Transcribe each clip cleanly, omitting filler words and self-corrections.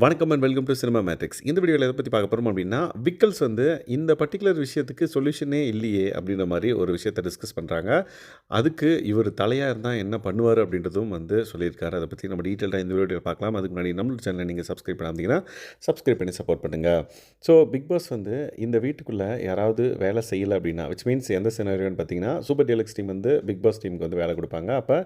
வணக்கம் and welcome to cinema matrix. இந்த வீடியோவில் எதை பற்றி பார்க்க போகிறோம் அப்படின்னா, விக்கல்ஸ் வந்து இந்த பர்ட்டிகுலர் விஷயத்துக்கு சொல்யூஷனே இல்லையே அப்படின்ற மாதிரி ஒரு விஷயத்தை டிஸ்கஸ் பண்ணுறாங்க. அதுக்கு இவர் தலையாக இருந்தால் என்ன பண்ணுவார் அப்படின்றதும் வந்து சொல்லியிருக்காரு. அதை பற்றி நம்ம டீட்டெயிலாக இந்த வீடியோவில் பார்க்கலாம். அதுக்கு முன்னாடி நம்மளோட சேனலை நீங்கள் சப்ஸ்கிரைப் பண்ணாதீங்கன்னா சப்ஸ்கிரைப் பண்ணி சப்போர்ட் பண்ணுங்கள். ஸோ பிக் பாஸ் வந்து இந்த வீட்டுக்குள்ளே யாராவது வேலை செய்யலை அப்படின்னா, விச் மீன்ஸ் எந்த சினாரியோன்னு பார்த்தீங்கன்னா, சூப்பர் டீலக்ஸ் டீம் வந்து பிக் பாஸ் டீமுக்கு வந்து வேலை கொடுப்பாங்க. அப்போ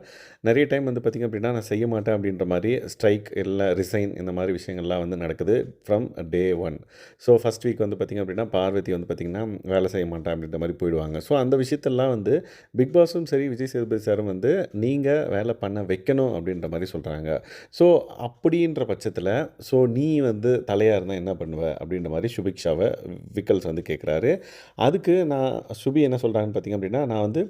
நிறைய டைம் வந்து பார்த்திங்க அப்படின்னா, நான் செய்ய மாட்டேன் அப்படின்ற மாதிரி ஸ்ட்ரைக் இல்லை ரிசைன் இந்த மாதிரி விஷயங்கள்லாம் வந்து நடக்குது from day one. So first week வந்து பார்த்திங்க அப்படின்னா, பார்வதி வந்து பார்த்திங்கன்னா வேலை செய்ய மாட்டேன் அப்படின்ற மாதிரி போயிடுவாங்க. ஸோ அந்த விஷயத்தெல்லாம் வந்து பிக் பாஸும் சரி, விஜய் சேதுபதி சாரும் வந்து நீங்கள் வேலை பண்ண வைக்கணும் அப்படின்ற மாதிரி சொல்கிறாங்க. ஸோ அப்படின்ற பட்சத்தில் நீ வந்து தலையாக இருந்தால் என்ன பண்ணுவ அப்படின்ற மாதிரி சுபிக்ஷாவை விக்கல்ஸ் வந்து கேட்குறாரு. அதுக்கு சுபி என்ன சொல்கிறாங்கன்னு பார்த்திங்க அப்படின்னா, நான் வந்து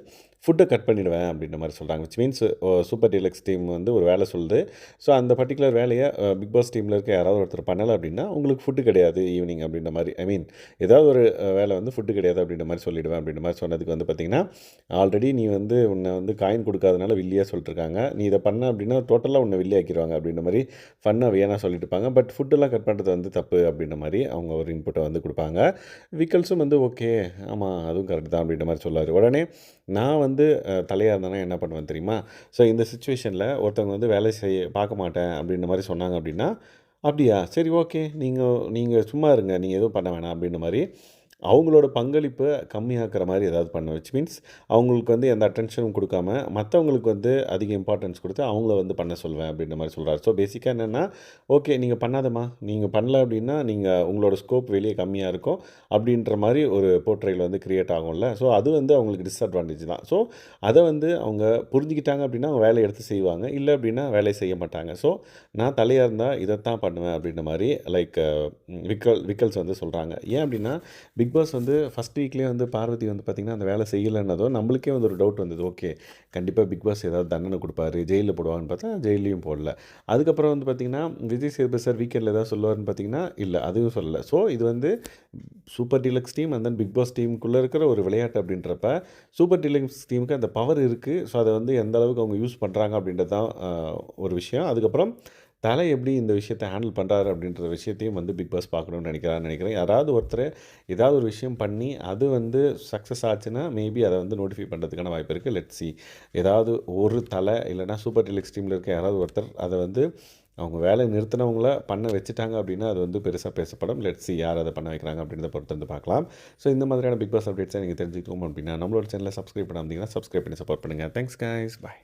ஃபுட்டை கட் பண்ணிவிடுவேன் அப்படின்ற மாதிரி சொல்கிறாங்க. Which means super deluxe team வந்து ஒரு வேலை சொல்லுது. ஸோ அந்த பர்டிகுலர் வேலையை பிக் பாஸ் டீமில் இருக்க யாராவது ஒருத்தர் பண்ணலை அப்படின்னா உங்களுக்கு ஃபுட்டு கிடையாது ஈவினிங் அப்படின்ற மாதிரி, ஐ மீன் ஏதாவது ஒரு வேலை வந்து ஃபுட்டு கிடையாது அப்படின்ற மாதிரி சொல்லிவிடுவேன் அப்படின்ற மாதிரி சொன்னதுக்கு வந்து பார்த்திங்கன்னா, ஆல்ரெடி நீ வந்து உன்னை வந்து காயின் கொடுக்காதனால வில்லியாக சொல்லிட்டுருக்காங்க, நீ இதை பண்ண அப்படின்னா டோட்டலாக உன்னை வில்லியாக்கிடுவாங்க அப்படின்ற மாதிரி ஃபன்னாக வேணால் சொல்லிட்டு இருப்பாங்க. பட் ஃபுட்டெல்லாம் கட் பண்ணுறது வந்து தப்பு அப்படின்ற மாதிரி அவங்க ஒரு இன்புட்டை வந்து கொடுப்பாங்க. விக்கல்ஸும் வந்து ஓகே, ஆமாம் அதுவும் கரெக்ட் தான் அப்படின்ற மாதிரி சொல்லார். உடனே நான் வந்து தலையாக இருந்தேன்னா என்ன பண்ணுவேன் தெரியுமா? ஸோ இந்த சிச்சுவேஷனில் ஒருத்தவங்க வந்து வேலை பார்க்க மாட்டேன் அப்படின்ற மாதிரி சொன்னாங்க அப்படின்னா, அப்படியா சரி ஓகே, நீங்கள் சும்மா இருங்க, நீங்கள் எதுவும் பண்ண வேணாம் அப்படின்ற மாதிரி அவங்களோட பங்களிப்பை கம்மியாக்குற மாதிரி ஏதாவது பண்ணுவேன். விச் மீன்ஸ் அவங்களுக்கு வந்து எந்த அட்டென்ஷனும் கொடுக்காம மற்றவங்களுக்கு வந்து அதிக இம்பார்ட்டன்ஸ் கொடுத்து அவங்கள வந்து பண்ண சொல்வேன் அப்படின்ற மாதிரி சொல்கிறார். ஸோ பேசிக்காக என்னென்னா, ஓகே நீங்கள் பண்ணாதம்மா, நீங்கள் பண்ணல அப்படின்னா நீங்கள் உங்களோட ஸ்கோப் வெளியே கம்மியாக இருக்கும் அப்படின்ற மாதிரி ஒரு போர்ட்ரைல் வந்து க்ரியேட் ஆகும்ல. ஸோ அது வந்து அவங்களுக்கு டிஸ்அட்வான்டேஜ் தான். ஸோ அதை வந்து அவங்க புரிஞ்சுக்கிட்டாங்க அப்படின்னா அவங்க வேலையை எடுத்து செய்வாங்க, இல்லை அப்படின்னா வேலையை செய்ய மாட்டாங்க. ஸோ நான் தலையாக இருந்தால் இதைத்தான் பண்ணுவேன் அப்படின்ற மாதிரி லைக் விக்கல்ஸ் வந்து சொல்கிறாங்க. ஏன் அப்படின்னா, பிக் பாஸ் வந்து ஃபஸ்ட் வீக்லேயே வந்து பார்வதி வந்து பார்த்திங்கன்னா அந்த வேலை செய்யலைன்னதும் நம்மளுக்கே வந்து ஒரு டவுட் வந்தது. ஓகே, கண்டிப்பாக பிக் பாஸ் ஏதாவது தண்டனை கொடுப்பாரு, ஜெயிலில் போடுவாங்கன்னு பார்த்தா ஜெயிலையும் போடல. அதுக்கப்புறம் வந்து பார்த்திங்கன்னா விஜய் சேதுபதி சார் வீக்கெண்டில் ஏதாவது சொல்லுவார்னு பார்த்திங்கன்னா இல்லை, அதுவும் சொல்லலை. ஸோ இது வந்து super deluxe team and then big boss டீமுக்குள்ளே இருக்கிற ஒரு விளையாட்டு அப்படின்றப்ப சூப்பர் டீலக்ஸ் டீமுக்கு அந்த பவர் இருக்குது. ஸோ அதை வந்து எந்த அளவுக்கு அவங்க யூஸ் பண்ணுறாங்க அப்படின்றது தான் ஒரு விஷயம். அதுக்கப்புறம் தலை எப்படி இந்த விஷயத்தை ஹேண்டில் பண்ணுறாரு அப்படின்ற விஷயத்தையும் வந்து பிக் பாஸ் பார்க்கணுன்னு நினைக்கிறேன். யாராவது ஒருத்தர் ஏதாவது ஒரு விஷயம் பண்ணி அது வந்து சக்ஸஸ் ஆச்சுன்னா மேபி அதை வந்து நோட்டிஃபை பண்ணுறதுக்கான வாய்ப்பு இருக்குது. Let's see. ஏதாவது ஒரு தலை இல்லைனா சூப்பர் டீலக்ஸ் டீமில் இருக்க யாராவது ஒருத்தர் அதை வந்து அவங்க வேலை நிறுத்தினவங்கள பண்ண வச்சுட்டாங்க அப்படின்னா அது வந்து பெருசாக பேசப்படும். லெட்ஸ் சி யார் அதை பண்ண வைக்கிறாங்க அப்படின்றத பொறுத்து வந்து பார்க்கலாம். ஸோ இந்த மாதிரியான பிக் பாஸ் அப்டேட்ஸை நீங்கள் தெரிஞ்சுக்கணும் அப்படின்னா நம்மளோட சேனலை சப்ஸ்கிரைப் பண்ணாமல் சப்ஸ்கிரைப் பண்ணி சப்போர்ட் பண்ணுங்கள். தேங்க்ஸ் கைஸ், பாய்.